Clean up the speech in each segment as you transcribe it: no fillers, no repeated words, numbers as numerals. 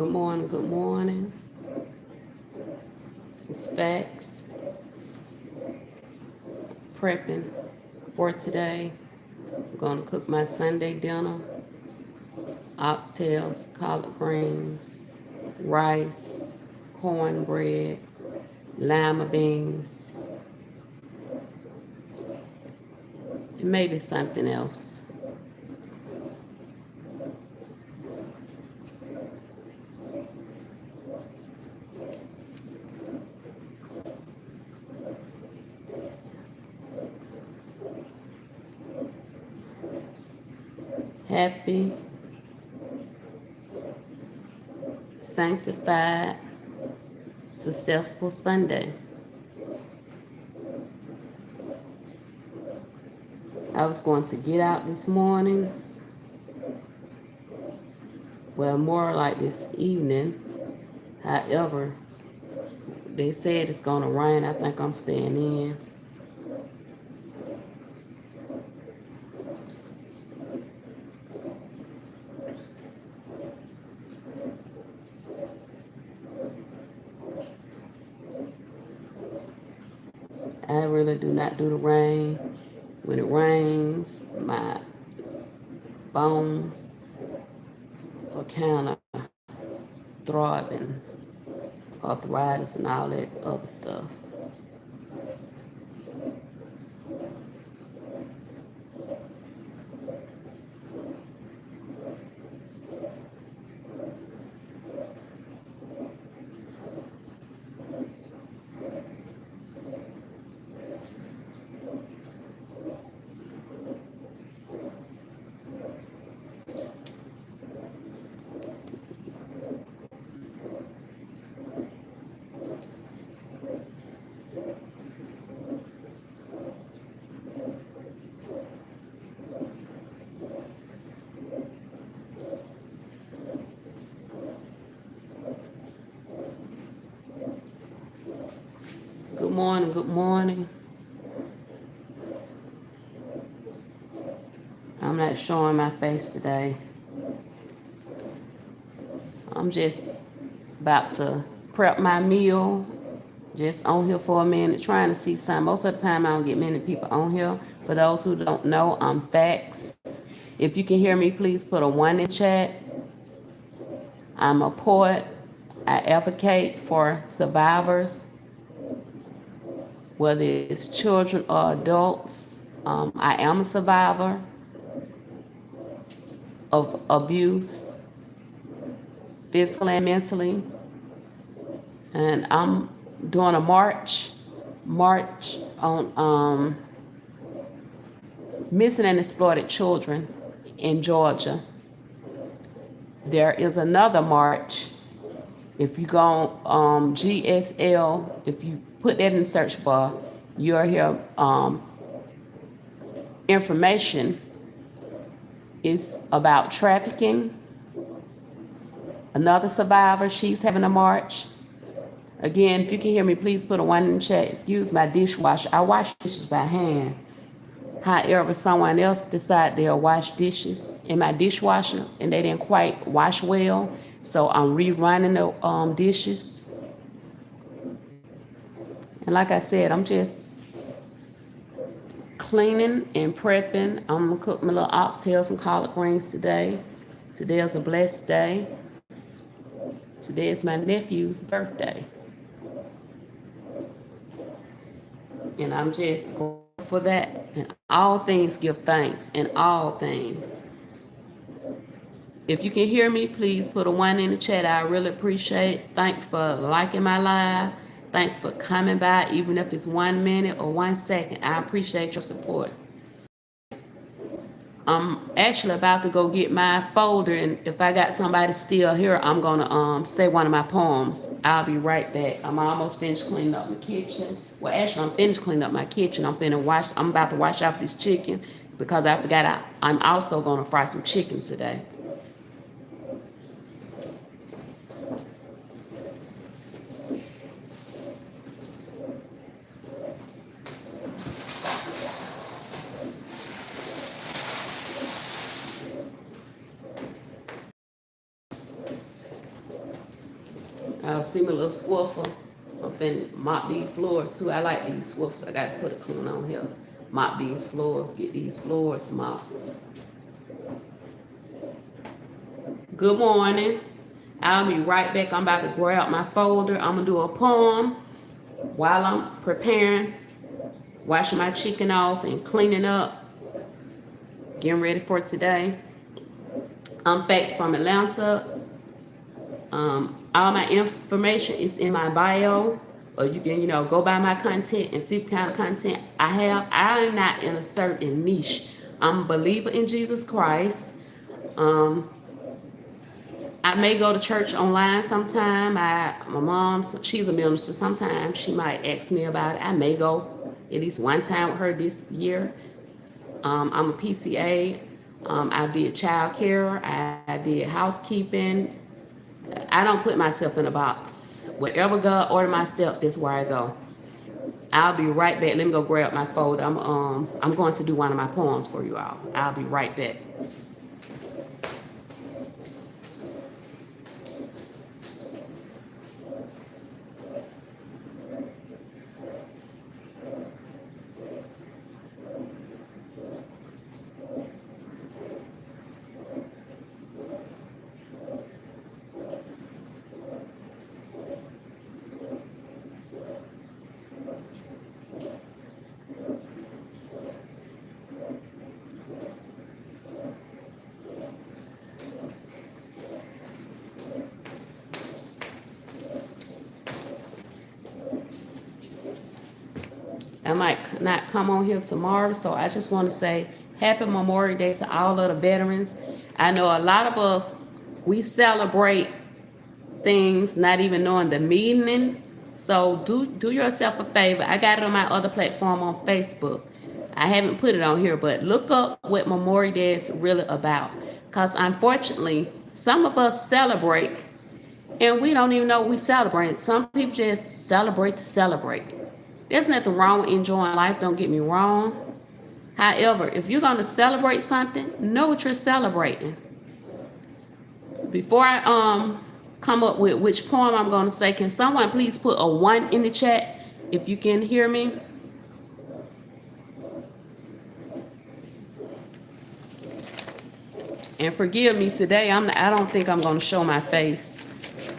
Good morning, good morning. It's Factz, prepping for today. I'm gonna cook my Sunday dinner, oxtails, collard greens, rice, cornbread, lima beans, and maybe something else. Happy, sanctified, successful Sunday. I was going to get out this morning, well, more like this evening. However, they said it's gonna rain. I think I'm staying in. I really do not do the rain. When it rains, my bones are kind of throbbing, arthritis and all that other stuff. Good morning, good morning. I'm not showing my face today. I'm just about to prep my meal. Just on here for a minute, trying to see some. Most of the time, I don't get many people on here. For those who don't know, I'm Factz. If you can hear me, please put a 1 in chat. I'm a poet. I advocate for survivors, whether it's children or adults. I am a survivor of abuse, physically and mentally. And I'm doing a march on missing and exploited children in Georgia. There is another march. If you go on GSL, if you put that in the search bar, you'll hear information. It's about trafficking. Another survivor, she's having a march. Again, if you can hear me, please put a 1 in the chat. Excuse my dishwasher. I wash dishes by hand. However, someone else decided they'll wash dishes in my dishwasher and they didn't quite wash well. So I'm rerunning the dishes. And like I said, I'm just cleaning and prepping. I'm gonna cook my little oxtails and collard greens today. Today is a blessed day. Today is my nephew's birthday. And I'm just grateful for that. And all things give thanks in all things. If you can hear me, please put a 1 in the chat. I really appreciate it. Thanks for liking my live. Thanks for coming by, even if it's 1 minute or 1 second. I appreciate your support. I'm actually about to go get my folder, and if I got somebody still here, I'm gonna say one of my poems. I'll be right back. I'm almost finished cleaning up my kitchen. Well, actually, I'm finished cleaning up my kitchen. I'm about to wash off this chicken because I forgot I'm also gonna fry some chicken today. See my little swiffer. I'm finna mop these floors too. I like these swiffers. I gotta put a clean on here. Mop these floors, get these floors mopped. Good morning. I'll be right back. I'm about to grab my folder. I'm gonna do a poem while I'm preparing, washing my chicken off and cleaning up, getting ready for today. I'm Factz from Atlanta. All my information is in my bio, or you can, go by my content and see what kind of content I have. I'm not in a certain niche. I'm a believer in Jesus Christ. I may go to church online sometime. My mom, she's a minister. Sometimes she might ask me about it. I may go at least one time with her this year. I'm a PCA. I did child care. I did housekeeping. I don't put myself in a box. Wherever God order my steps, that's where I go. I'll be right back. Let me go grab my folder. I'm going to do one of my poems for you all. I'll be right back. I might not come on here tomorrow, so I just want to say happy Memorial Day to all of the veterans. I know a lot of us, we celebrate things not even knowing the meaning. So do yourself a favor. I got it on my other platform on Facebook. I haven't put it on here, but look up what Memorial Day is really about. Because unfortunately, some of us celebrate and we don't even know we celebrate. Some people just celebrate to celebrate. There's nothing wrong with enjoying life, don't get me wrong. However, if you're going to celebrate something, know what you're celebrating. Before I come up with which poem I'm going to say, can someone please put a 1 in the chat if you can hear me? And forgive me today, I don't think I'm going to show my face.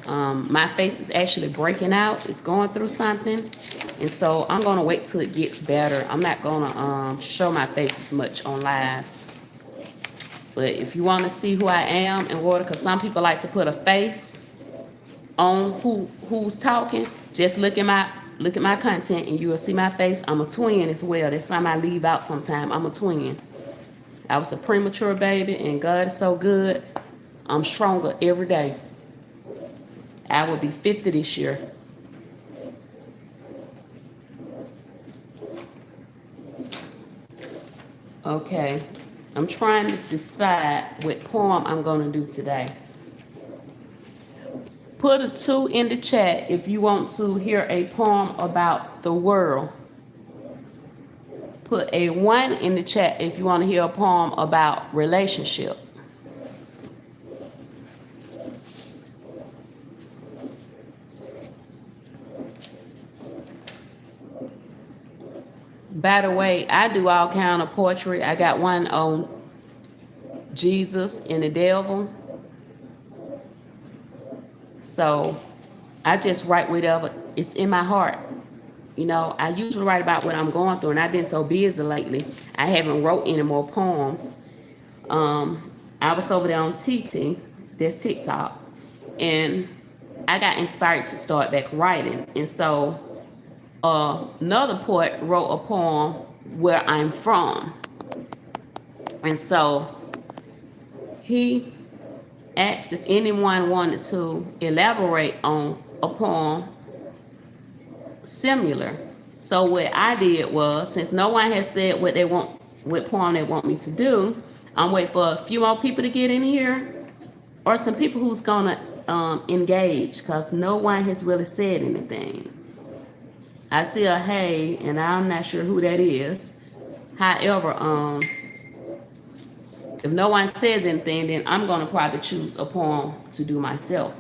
My face is actually breaking out. It's going through something. And so I'm going to wait till it gets better. I'm not going to show my face as much on lives. But if you want to see who I am in order, because some people like to put a face on who's talking, just look at my content and you will see my face. I'm a twin as well. That's something I leave out sometime. I'm a twin. I was a premature baby and God is so good. I'm stronger every day. I will be 50 this year. Okay, I'm trying to decide what poem I'm going to do today. Put a 2 in the chat if you want to hear a poem about the world. Put a 1 in the chat if you want to hear a poem about relationship. By the way, I do all kind of poetry. I got one on Jesus and the devil. So I just write whatever it's in my heart. I usually write about what I'm going through, and I've been so busy lately, I haven't wrote any more poems. I was over there on that's TikTok, and I got inspired to start back writing. And so another poet wrote a poem where I'm from. And so he asked if anyone wanted to elaborate on a poem similar. So what I did was, since no one has said what poem they want me to do, I'm waiting for a few more people to get in here, or some people who's gonna engage, because no one has really said anything. I see a hey, and I'm not sure who that is. However, if no one says anything, then I'm gonna probably choose a poem to do myself.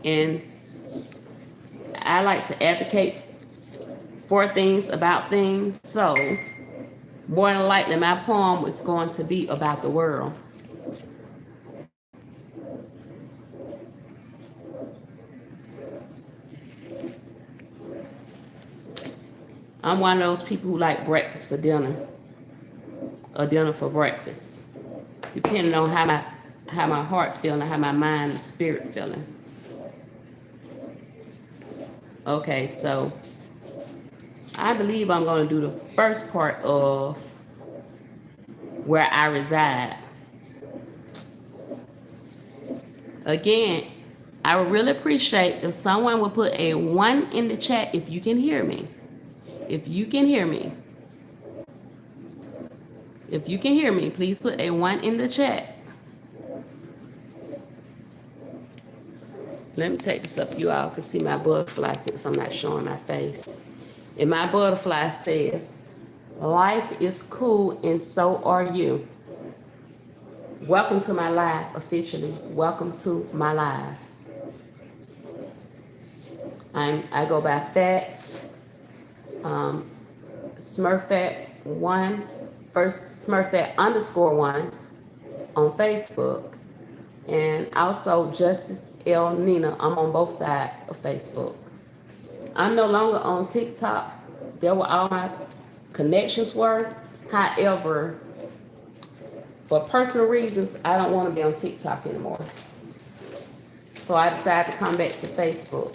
And I like to advocate for things, about things. So more than likely my poem is going to be about the world. I'm one of those people who like breakfast for dinner or dinner for breakfast, depending on how my heart feeling, how my mind and spirit feeling. Okay, so I believe I'm going to do the first part of where I reside. Again, I would really appreciate if someone would put a 1 in the chat if you can hear me. If you can hear me. If you can hear me, please put a 1 in the chat. Let me take this up. You all can see my butterfly since I'm not showing my face. And my butterfly says, life is cool and so are you. Welcome to my live officially. Welcome to my live. I go by Factz, Smurfette1, first Smurfette_1 on Facebook, and also Justice L Nina. I'm on both sides of Facebook. I'm no longer on TikTok. There were all my connections were. However, for personal reasons, I don't want to be on TikTok anymore. So I decided to come back to Facebook.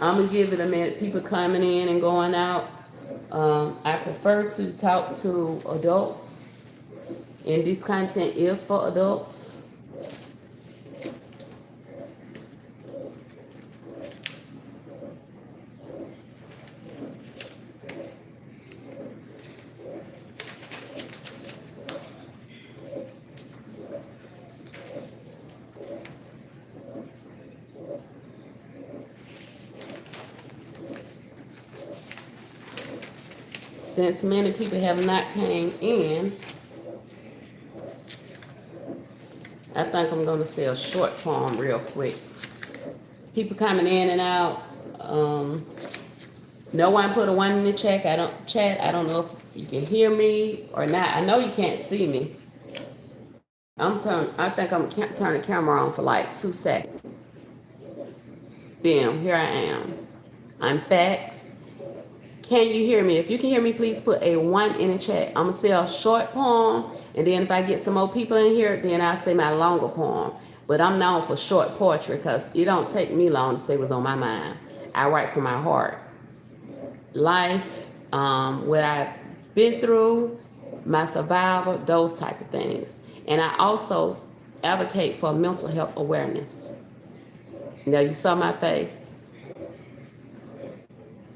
I'm going to give it a minute. People coming in and going out. I prefer to talk to adults. And this content is for adults. Since many people have not came in, I think I'm going to say a short poem real quick. People coming in and out. No one put a 1 in the chat. I don't know if you can hear me or not. I know you can't see me. I think I'm gonna turn the camera on for like 2 seconds. Bam, here I am. I'm Factz. Can you hear me? If you can hear me, please put a 1 in the chat. I'm gonna say a short poem, and then if I get some more people in here, then I'll say my longer poem. But I'm known for short poetry because it don't take me long to say what's on my mind. I write from my heart. Life, what I've been through, my survival, those type of things. And I also advocate for mental health awareness. Now you saw my face.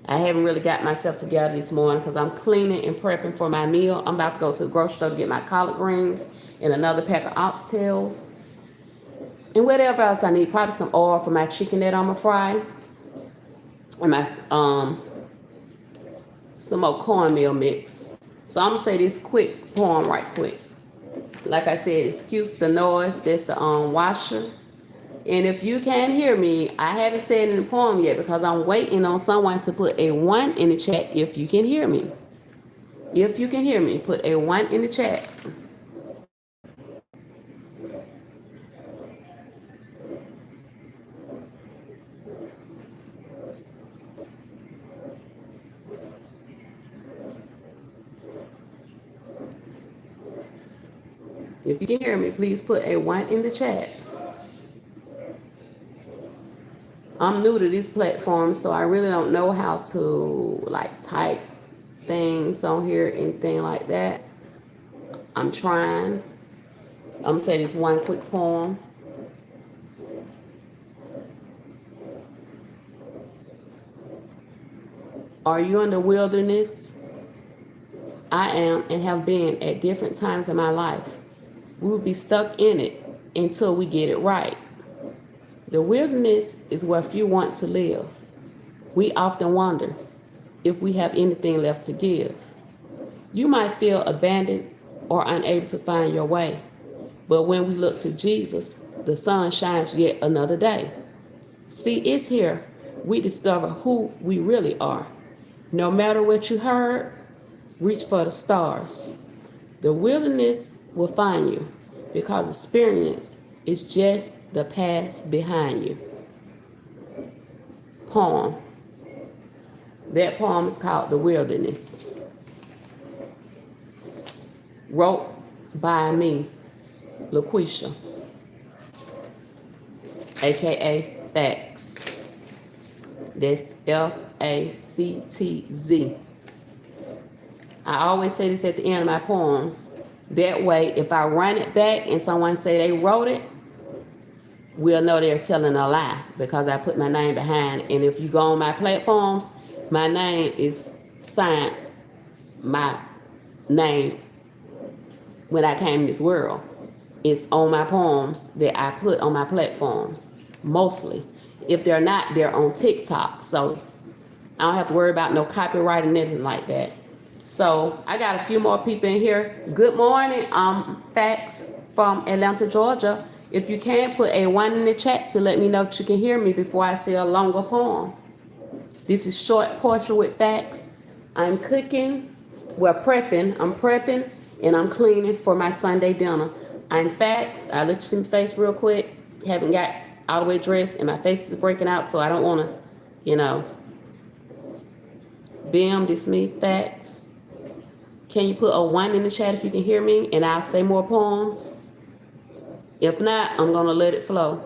I haven't really got myself together this morning because I'm cleaning and prepping for my meal. I'm about to go to the grocery store to get my collard greens and another pack of oxtails. And whatever else I need, probably some oil for my chicken that I'm gonna fry. And my some more cornmeal mix. So I'm gonna say this quick poem right quick. Like I said, excuse the noise, that's the washer. And if you can't hear me, I haven't said in the poem yet because I'm waiting on someone to put a 1 in the chat if you can hear me. If you can hear me, put a 1 in the chat. If you can hear me, please put a 1 in the chat. I'm new to this platform, so I really don't know how to like type things on here, anything like that. I'm trying. I'm gonna say this one quick poem. Are you in the wilderness? I am and have been at different times in my life. We will be stuck in it until we get it right. The wilderness is where few want to live. We often wonder if we have anything left to give. You might feel abandoned or unable to find your way. But when we look to Jesus, the sun shines yet another day. See, it's here we discover who we really are. No matter what you heard, reach for the stars. The wilderness will find you because experience is just the past behind you. Poem. That poem is called The Wilderness. Wrote by me, LaQuisha, aka Factz. That's Factz. I always say this at the end of my poems. That way, if I run it back and someone say they wrote it, we'll know they're telling a lie because I put my name behind. And if you go on my platforms, my name is signed my name when I came in this world. It's on my poems that I put on my platforms, mostly. If they're not, they're on TikTok. So I don't have to worry about no copyright or anything like that. So I got a few more people in here. Good morning, Factz from Atlanta, Georgia. If you can, put a 1 in the chat to let me know that you can hear me before I say a longer poem. This is Short Poetry with Factz. I'm cooking, prepping. I'm prepping and I'm cleaning for my Sunday dinner. I'm Factz. I'll let you see my face real quick. Haven't got all the way dressed and my face is breaking out, so I don't want to, Bam, this me, Factz. Can you put a 1 in the chat if you can hear me, and I'll say more poems? If not, I'm going to let it flow.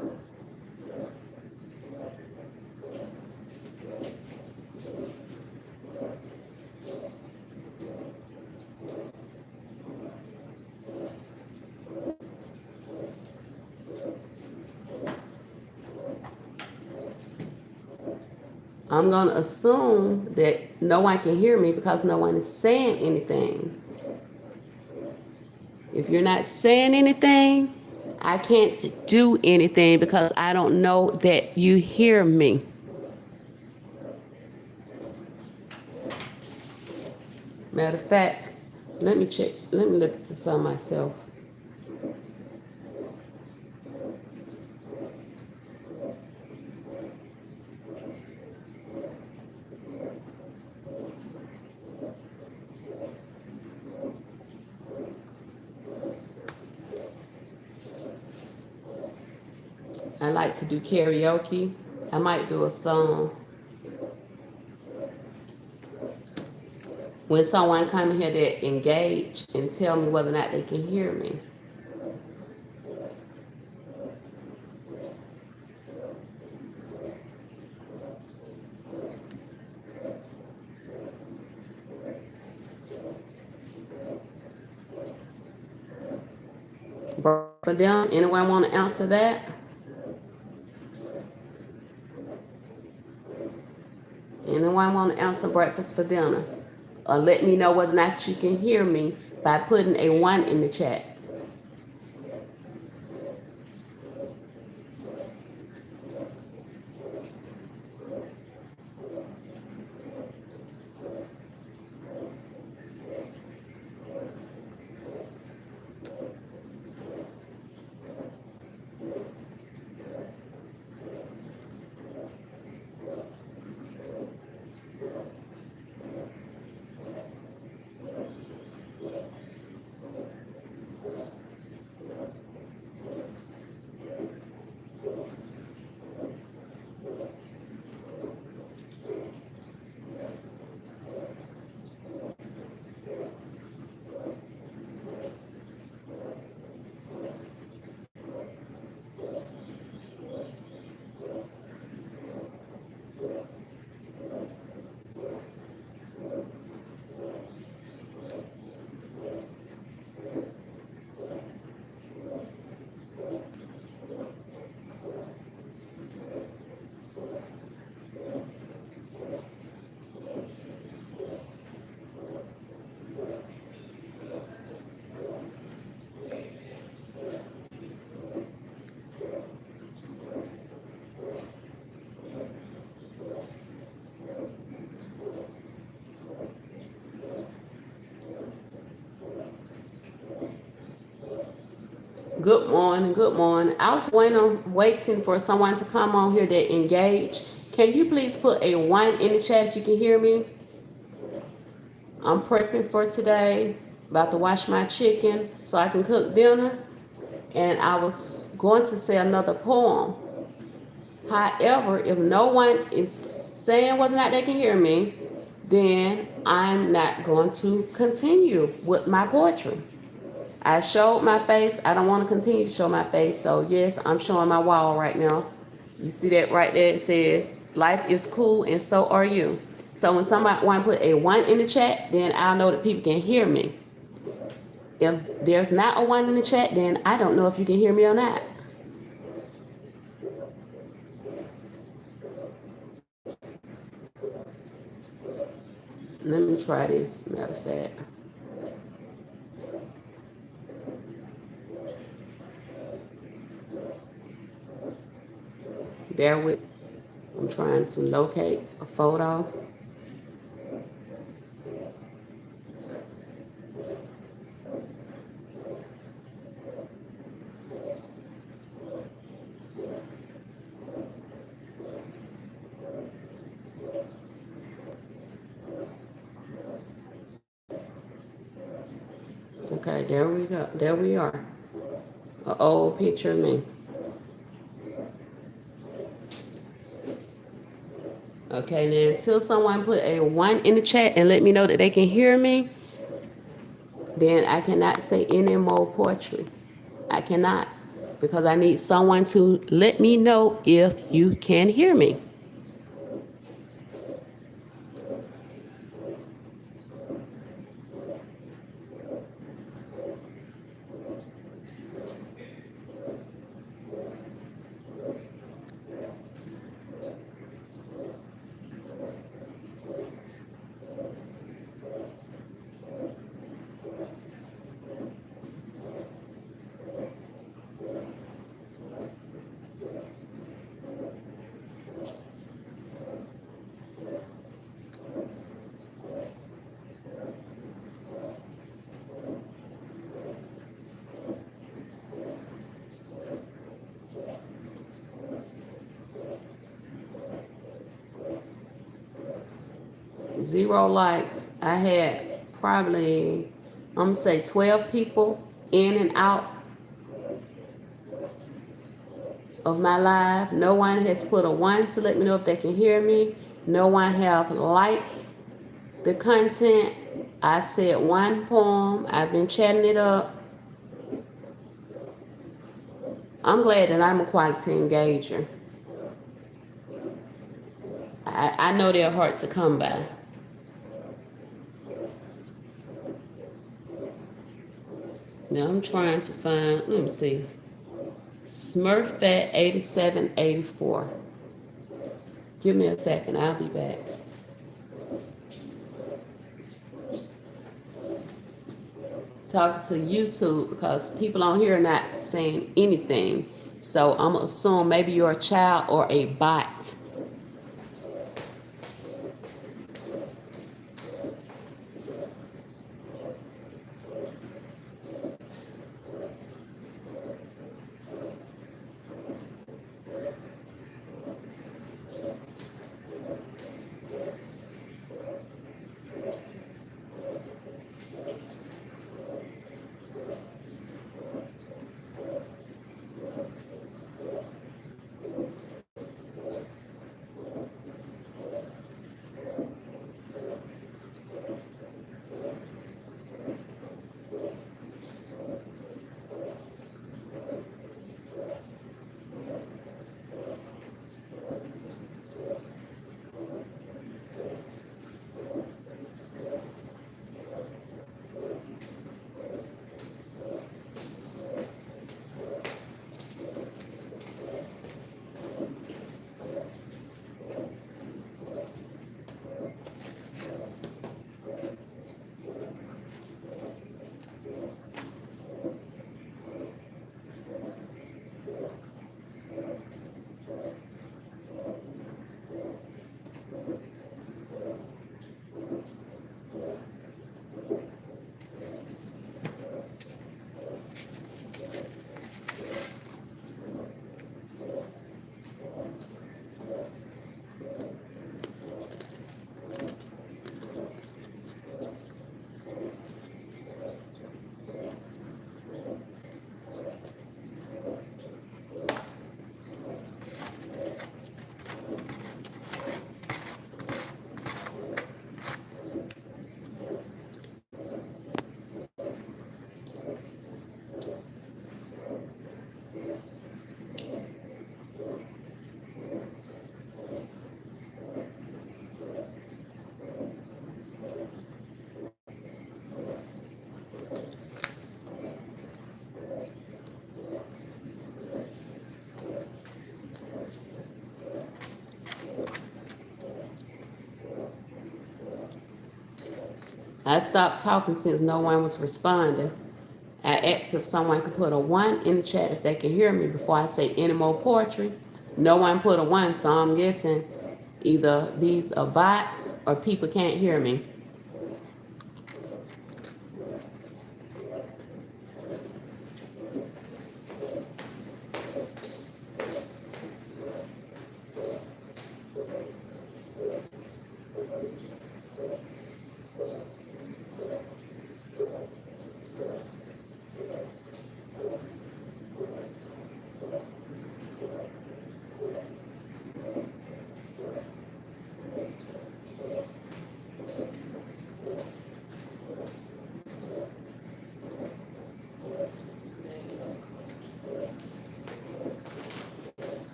I'm going to assume that no one can hear me because no one is saying anything. If you're not saying anything, I can't do anything because I don't know that you hear me. Matter of fact, let me check. Let me look to some myself. I like to do karaoke. I might do a song. When someone come here that engage and tell me whether or not they can hear me. For them, anyone want to answer that? Anyone want to answer breakfast for dinner? Or let me know whether or not you can hear me by putting a 1 in the chat. Good morning, good morning. I was waiting for someone to come on here that engage. Can you please put a 1 in the chat if you can hear me? I'm prepping for today, about to wash my chicken so I can cook dinner. And I was going to say another poem. However, if no one is saying whether or not they can hear me, then I'm not going to continue with my poetry. I showed my face. I don't want to continue to show my face. So yes, I'm showing my wall right now. You see that right there? It says, life is cool and so are you. So when somebody want to put a 1 in the chat, then I'll know that people can hear me. If there's not a 1 in the chat, then I don't know if you can hear me or not. Let me try this, matter of fact. Bear with. I'm trying to locate a photo. Okay, there we go. There we are. An old picture of me. Okay, now until someone put a 1 in the chat and let me know that they can hear me, then I cannot say any more poetry. I cannot, because I need someone to let me know if you can hear me. Zero likes. I had probably, I'm gonna say 12 people in and out of my live. No one has put a 1 to let me know if they can hear me. No one have liked the content. I've said 1 poem. I've been chatting it up. I'm glad that I'm a quality engager. I know they're hard to come by. Now I'm trying to find, let me see. Smurfat 8784. Give me a second, I'll be back. Talking to YouTube because people on here are not saying anything. So I'm gonna assume maybe you're a child or a bot. I stopped talking since no one was responding. I asked if someone could put a 1 in the chat if they can hear me before I say any more poetry. No one put a 1, so I'm guessing either these are bots or people can't hear me.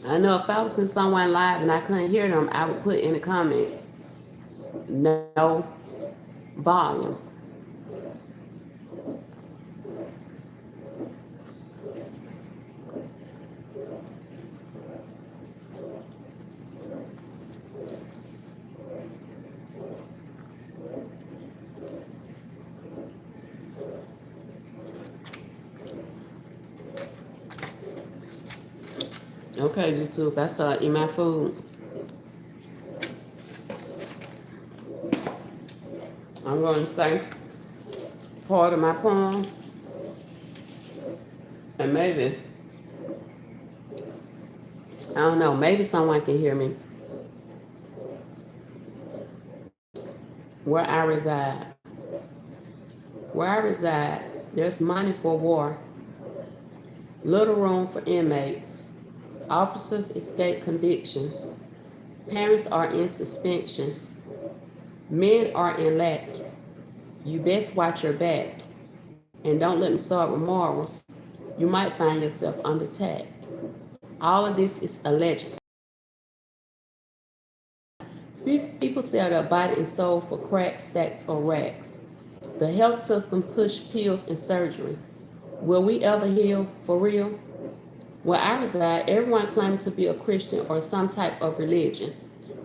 I know if I was in someone live and I couldn't hear them, I would put in the comments, no volume. Okay, YouTube, I start eating my food. I'm going to say part of my poem, and maybe, I don't know, maybe someone can hear me. Where I reside. Where I reside, there's money for war, little room for inmates. Officers escape convictions. Parents are in suspension. Men are in lack. You best watch your back. And don't let me start with morals. You might find yourself under attack. All of this is alleged. People sell their body and soul for crack, stacks, or racks. The health system push pills and surgery. Will we ever heal for real? Where I reside, everyone claims to be a Christian or some type of religion.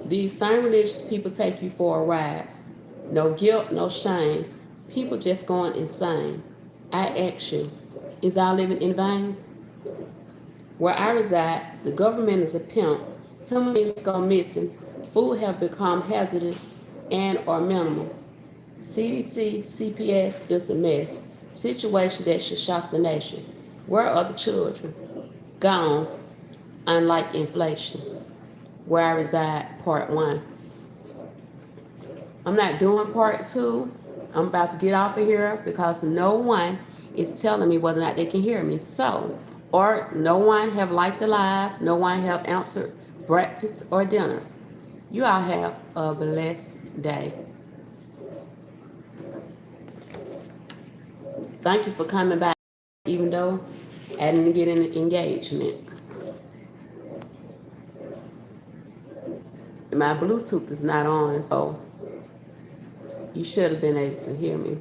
These same religious people take you for a ride. No guilt, no shame. People just going insane. I ask you, is our living in vain? Where I reside, the government is a pimp. Human beings go missing. Food have become hazardous and or minimal. CDC, CPS is a mess. Situation that should shock the nation. Where are the children? Gone, unlike inflation. Where I reside, part 1. I'm not doing part 2. I'm about to get off of here because no one is telling me whether or not they can hear me. So, or no one have liked the live, no one have answered breakfast or dinner. You all have a blessed day. Thank you for coming back, even though I didn't get an engagement. My Bluetooth is not on, so you should have been able to hear me.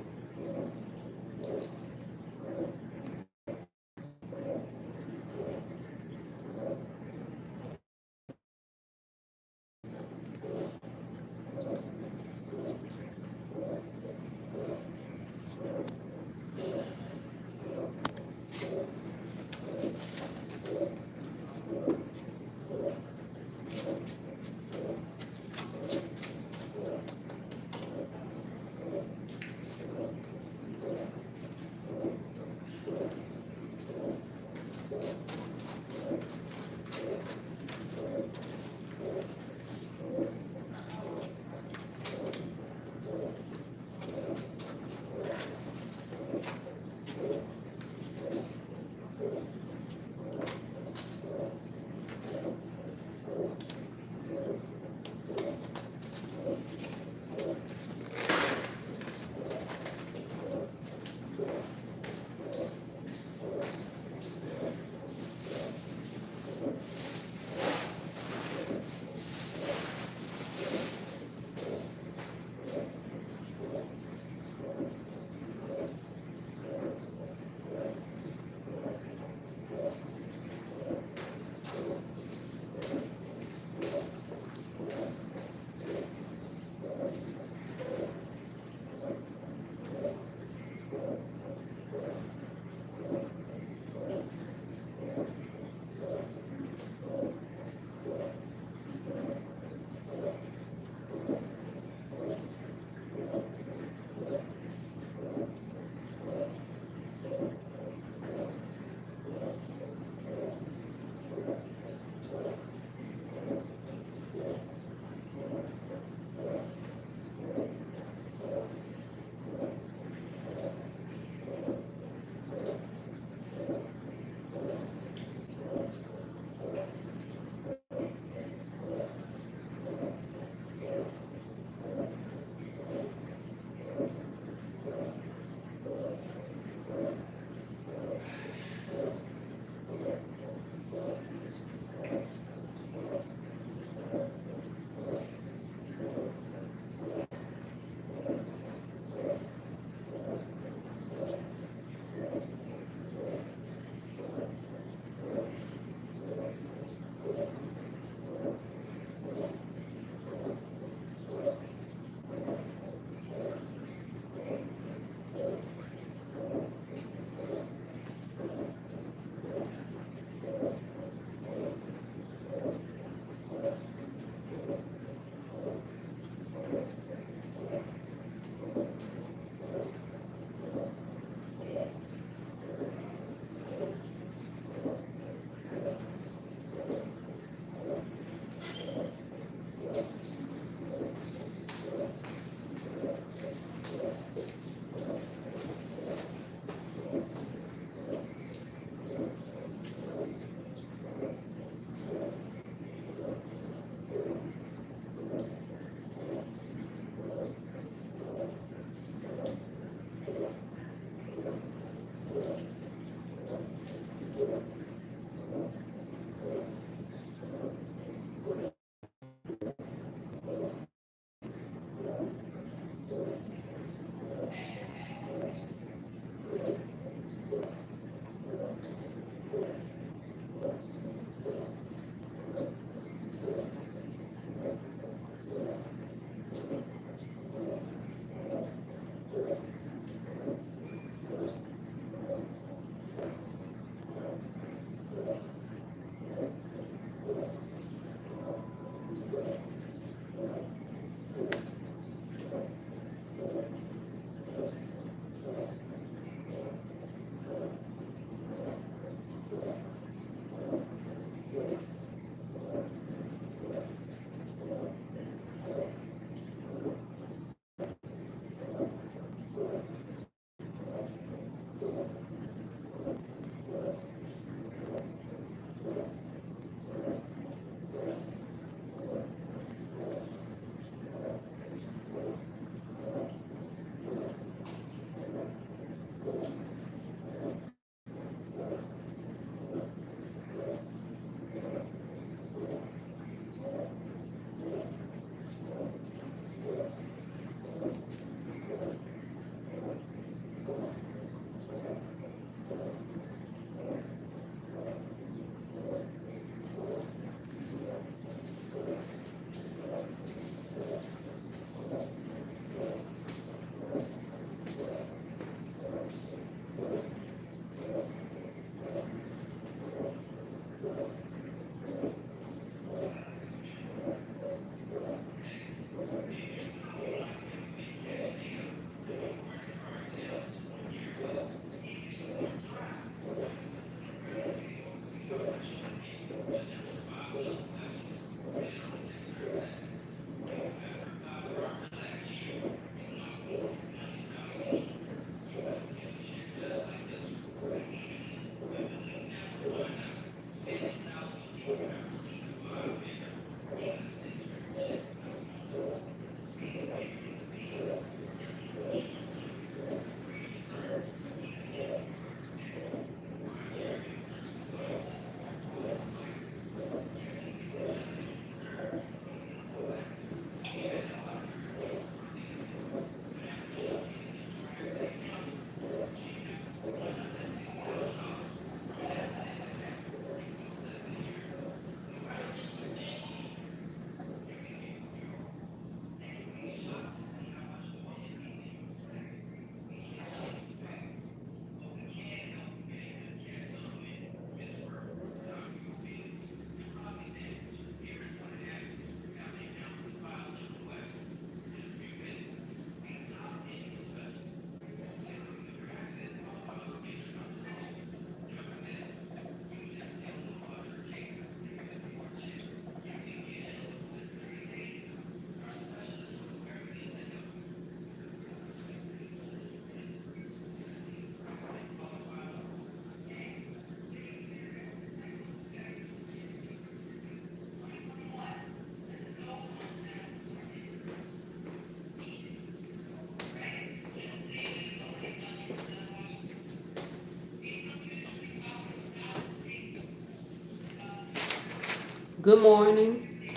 Good morning.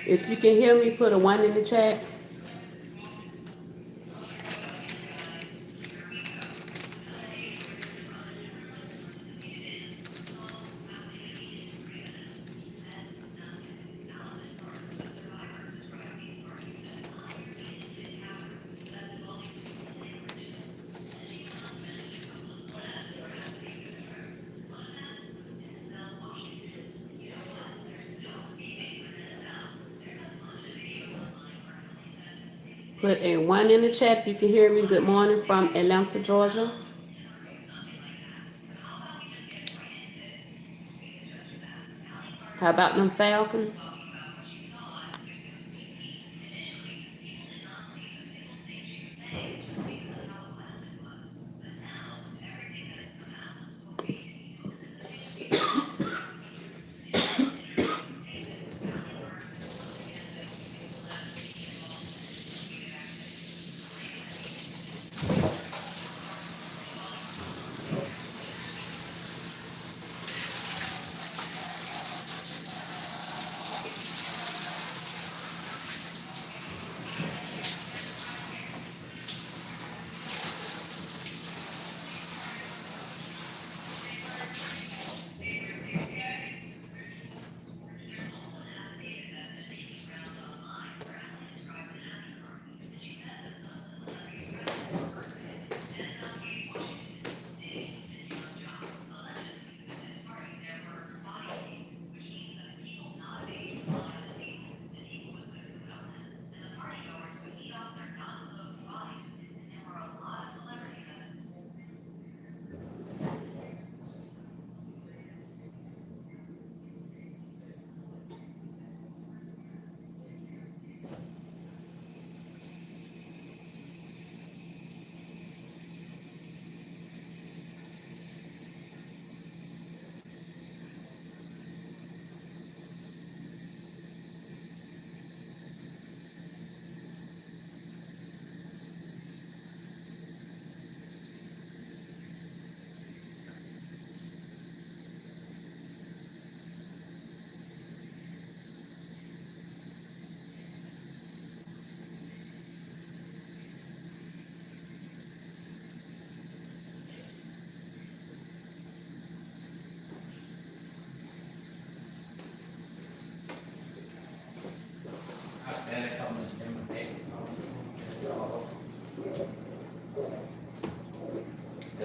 If you can hear me, put a 1 in the chat. Put a 1 in the chat if you can hear me. Good morning from Atlanta, Georgia. How about them Falcons?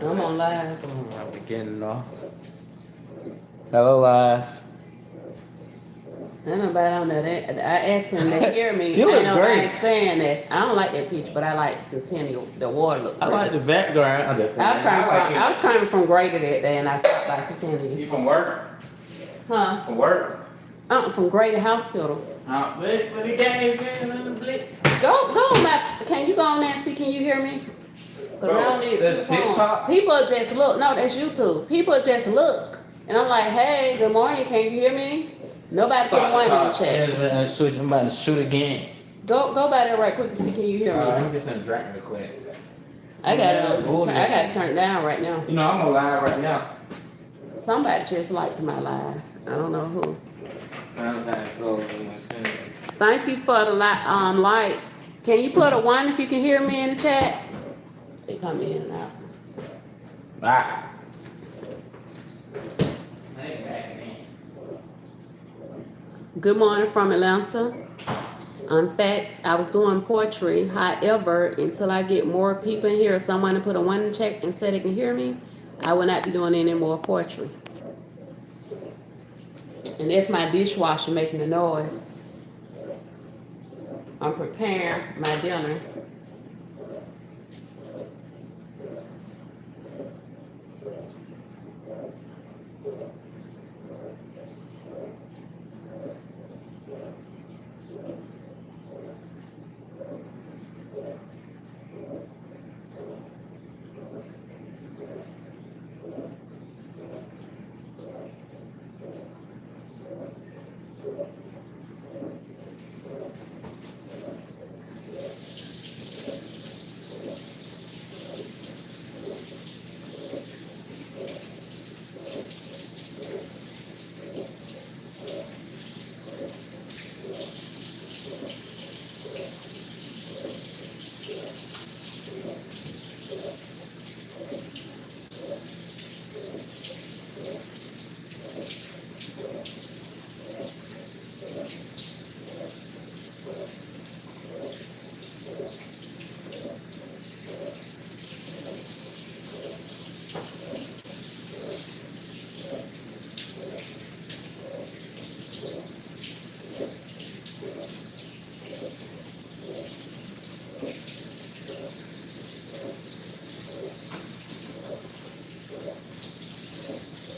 I'm on live. I'm beginning off. Hello, live. Ain't nobody on there. I asked him to hear me. You look Ain't nobody great. saying that. I don't like that picture, but I like Centennial. The water look I pretty. like the background. I was coming from Greater that day, and I stopped by Centennial. You from work? Huh? From work? From Greater Hospital. But the game's in the blitz. Go back. Can you go on there and see? Can you hear me? Cause I don't need That's two phones. TikTok? People just look. No, that's YouTube. People just look, and I'm like, hey, good morning. Can you hear me? Nobody put one in the chat. I'm about to shoot again. Go by there right quick to see. Can you hear me? Let me get some drink real quick. I got to turn it down right now. You know, I'm on live right now. Somebody just liked my live. I don't know who. Sometimes so. Thank you for the like. Can you put a 1 if you can hear me in the chat? They come in and out. Bye. Good morning from Atlanta. I'm Factz. I was doing poetry. However, until I get more people in here, someone to put a 1 in the chat and say they can hear me, I will not be doing any more poetry. And that's my dishwasher making a noise. I'm preparing my dinner.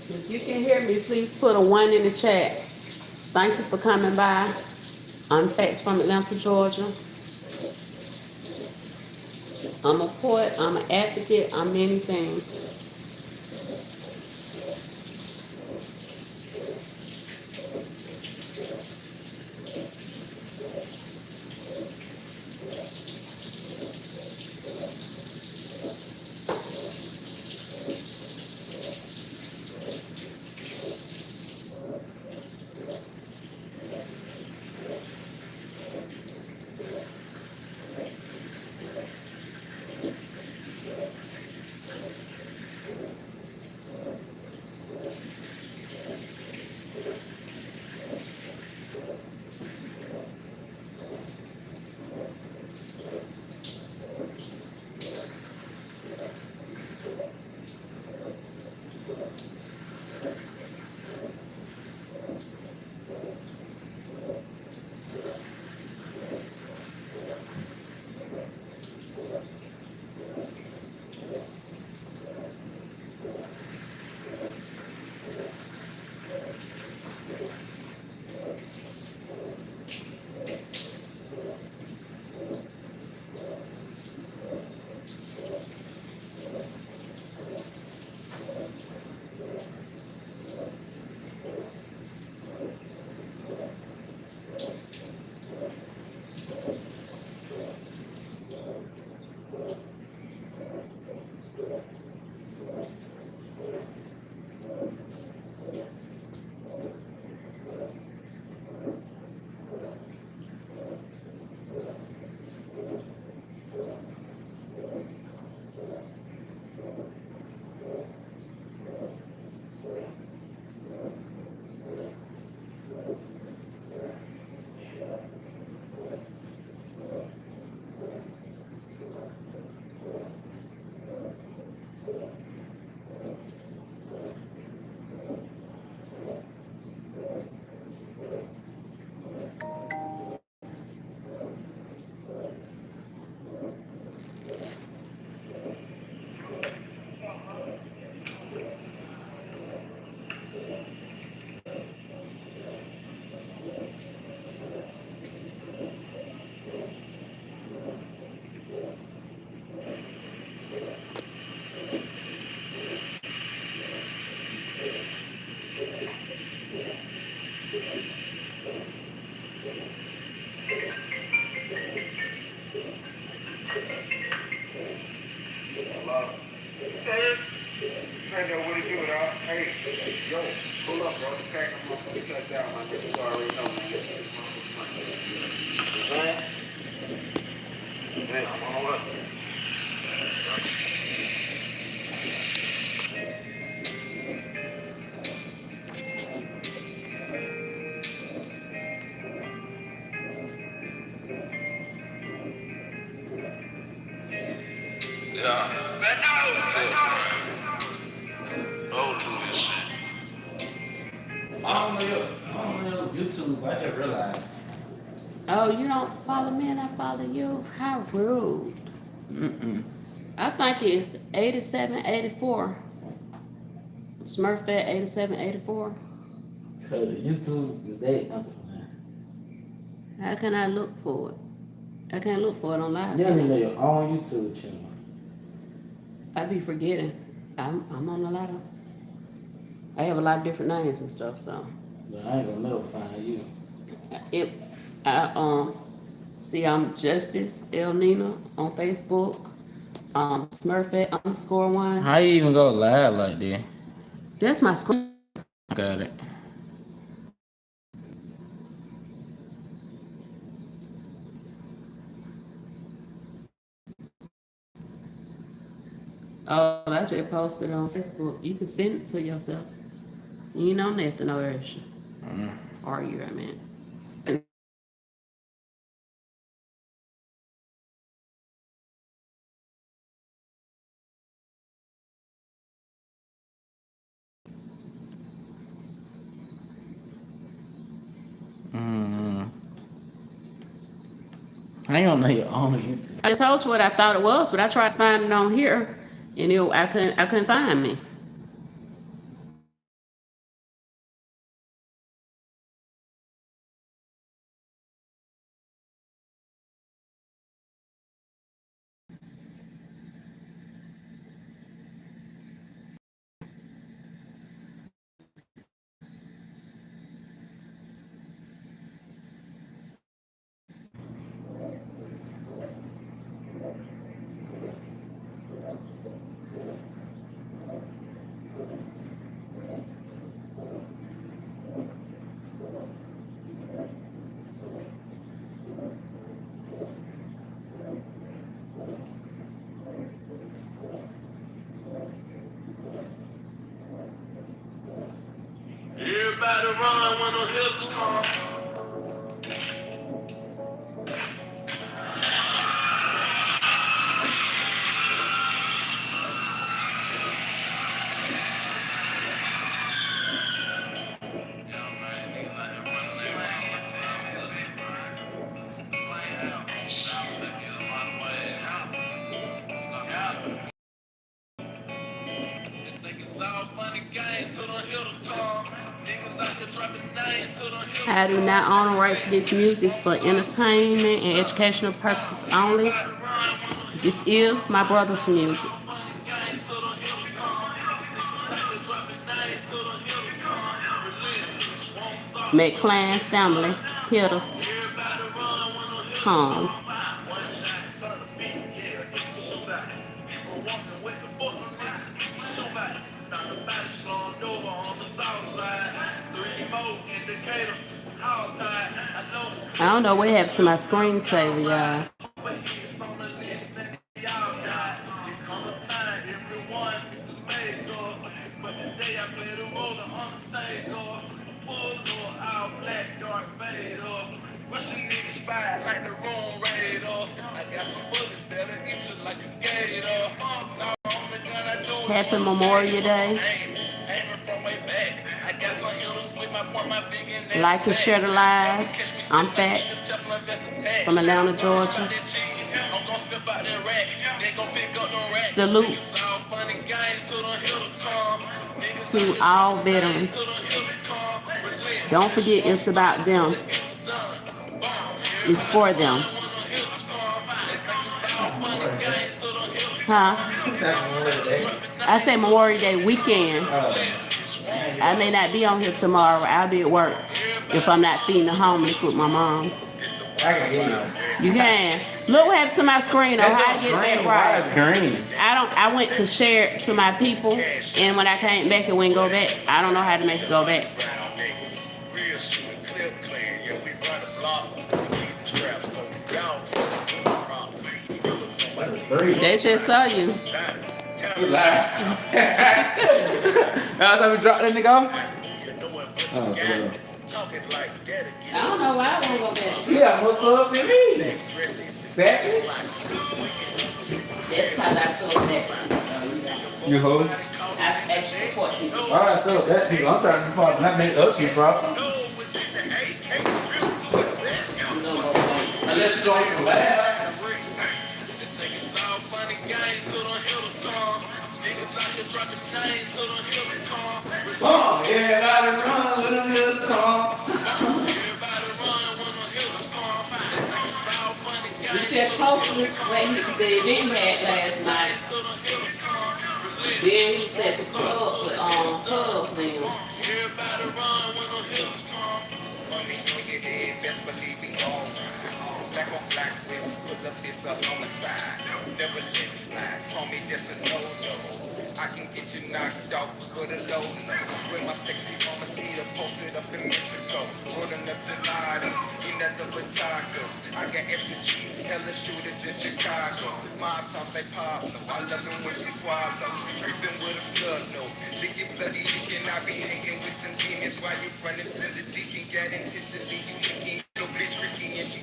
If you can hear me, please put a 1 in the chat. Thank you for coming by. I'm Factz from Atlanta, Georgia. I'm a poet, I'm an advocate, I'm many things. Trey, what it do, dog? Hey, yo, pull up, bro. The pack of motherfuckers shut down, my nigga. You already know, man. Get this motherfucking money. You know what I'm saying? Hey, I'm on up. Yeah. Oh, do this shit. I don't know YouTube. I just realized. Oh, you don't follow me and I follow you? How rude. I think it's 87, 84. Smurfette 87, 84. Cause YouTube is that. I'm just playing. How can I look for it? I can't look for it on live. You don't even know your own YouTube channel. I be forgetting. I'm on a lot of. I have a lot of different names and stuff, so. But I ain't gonna never find you. See, I'm Justice El Nina on Facebook. Smurfette _1. How you even go live like that? That's my screen. Got it. Oh, I just posted on Facebook. You can send it to yourself. You don't have to know everything. Or you, I mean. I ain't gonna know your own YouTube. I just told you what I thought it was, but I tried to find it on here, and I couldn't find me. Everybody run when the hips come. I do not own the rights to this music for entertainment and educational purposes only. This is my brother's music. McClan family, hitters, home. I don't know what happened to my screensaver, y'all. Happy Memorial Day. Like and share the live. I'm Factz from Atlanta, Georgia. Salute to all veterans. Don't forget, it's about them. It's for them. Huh? I say Memorial Day weekend. I may not be on here tomorrow. I'll be at work if I'm not feeding the homeless with my mom. I can hear you. You can. Look what happened to my screen on how That's to get green. that Why right. is green? I went to share it to my people, and when I came back, it wouldn't go back. I don't know how to make it go back. Real shooting, clip clean. Yeah, we run the block. Keep the straps going down. That's three. They just saw you. You lie. That's how we dropped that nigga off? Oh, yeah. I don't know why I won't go back. You got more stuff than me. Exactly. That's how I sold that. You hold? I actually support people. Alright, so that's people. I'm trying to problem, not make us you problem. Unless you don't even laugh. Oh, everybody run when them hills come. We just posted what the event had last night. Then he said the clubs then. Everybody run when the hills come. Money on your head, best believe me all. Black on black with put the fist up on the side. Never let it slide. Call me just a no-no. I can get you knocked off, put a low no. With my sexy mama see her posted up in Mexico. Rolling up gelato, another potato. I got extra cheese, hella shooters in Chicago. My toss they pop, no. I love them when she swallow. Creeping with a slug, no. Biggie bloody, you cannot be hanging with some demons. While you running to the deacon, got intentionally, you leaking. Your bitch Ricky and she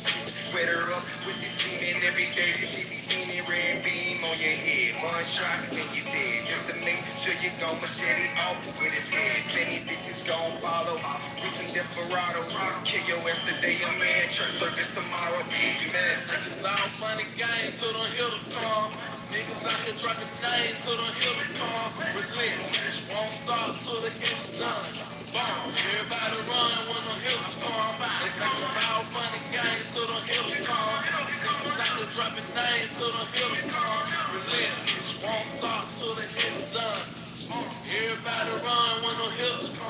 wet her up with this demon every day. She be leaning red beam on your head. One shot and you dead. Just to make sure you gon' machete off with his head. Plenty bitches gon' follow. With some desperados. Kill your ass today, a man. Church service tomorrow. Man, it's all funny games till the hill to come. Niggas out here dropping names till the hill to come. Relentless, won't stop till the hill's done. Bomb, everybody run when the hills come. It's like it's all funny games till the hills come. Niggas out here dropping names till the hills come. Relentless, won't stop till the hill's done. Everybody run when the hills come.